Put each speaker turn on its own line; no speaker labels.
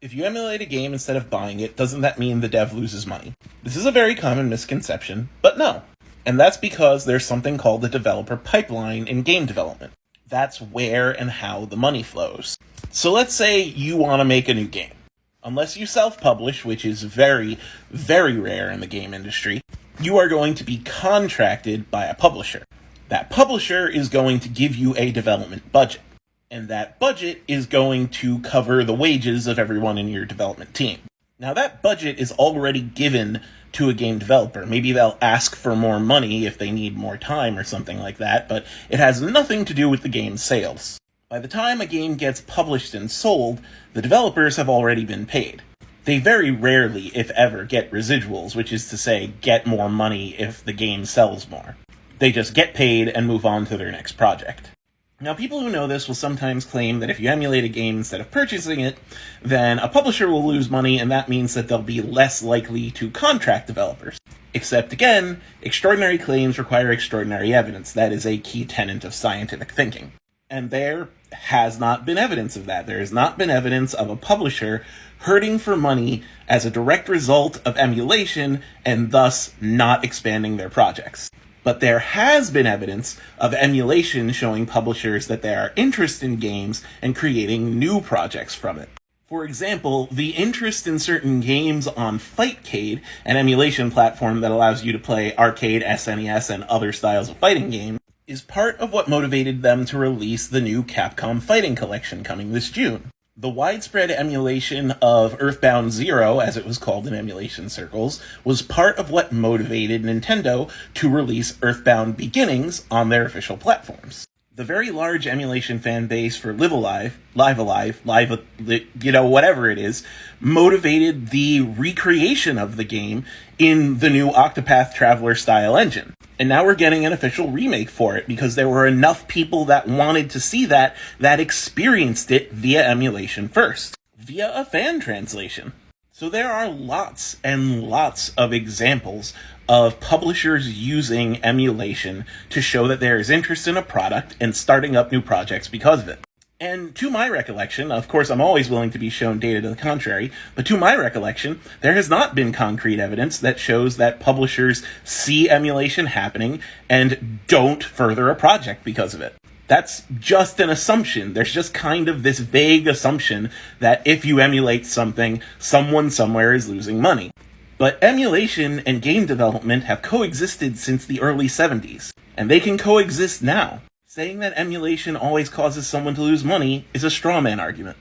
If you emulate a game instead of buying it, doesn't that mean the dev loses money? This is a very common misconception, but no. And that's because there's something called the developer pipeline in game development. That's where and how the money flows. So let's say you want to make a new game. Unless you self-publish, which is very, very rare in the game industry, you are going to be contracted by a publisher. That publisher is going to give you a development budget. And that budget is going to cover the wages of everyone in your development team. Now that budget is already given to a game developer. Maybe they'll ask for more money if they need more time or something like that, but it has nothing to do with the game's sales. By the time a game gets published and sold, the developers have already been paid. They very rarely, if ever, get residuals, which is to say, get more money if the game sells more. They just get paid and move on to their next project. Now, people who know this will sometimes claim that if you emulate a game instead of purchasing it, then a publisher will lose money, and that means that they'll be less likely to contract developers. Except, again, extraordinary claims require extraordinary evidence. That is a key tenet of scientific thinking. And there has not been evidence of that. There has not been evidence of a publisher hurting for money as a direct result of emulation and thus not expanding their projects. But there has been evidence of emulation showing publishers that they are interested in games and creating new projects from it. For example, the interest in certain games on Fightcade, an emulation platform that allows you to play arcade, SNES, and other styles of fighting games, is part of what motivated them to release the new Capcom Fighting Collection coming this June. The widespread emulation of Earthbound Zero, as it was called in emulation circles, was part of what motivated Nintendo to release Earthbound Beginnings on their official platforms. The very large emulation fan base for Live Alive, whatever it is, motivated the recreation of the game in the new Octopath Traveler style engine. And now we're getting an official remake for it because there were enough people that wanted to see that experienced it via emulation first, via a fan translation. So there are lots and lots of examples of publishers using emulation to show that there is interest in a product and starting up new projects because of it. And to my recollection, of course I'm always willing to be shown data to the contrary, but to my recollection, there has not been concrete evidence that shows that publishers see emulation happening and don't further a project because of it. That's just an assumption. There's just kind of this vague assumption that if you emulate something, someone somewhere is losing money. But emulation and game development have coexisted since the early 70s, and they can coexist now. Saying that emulation always causes someone to lose money is a straw man argument.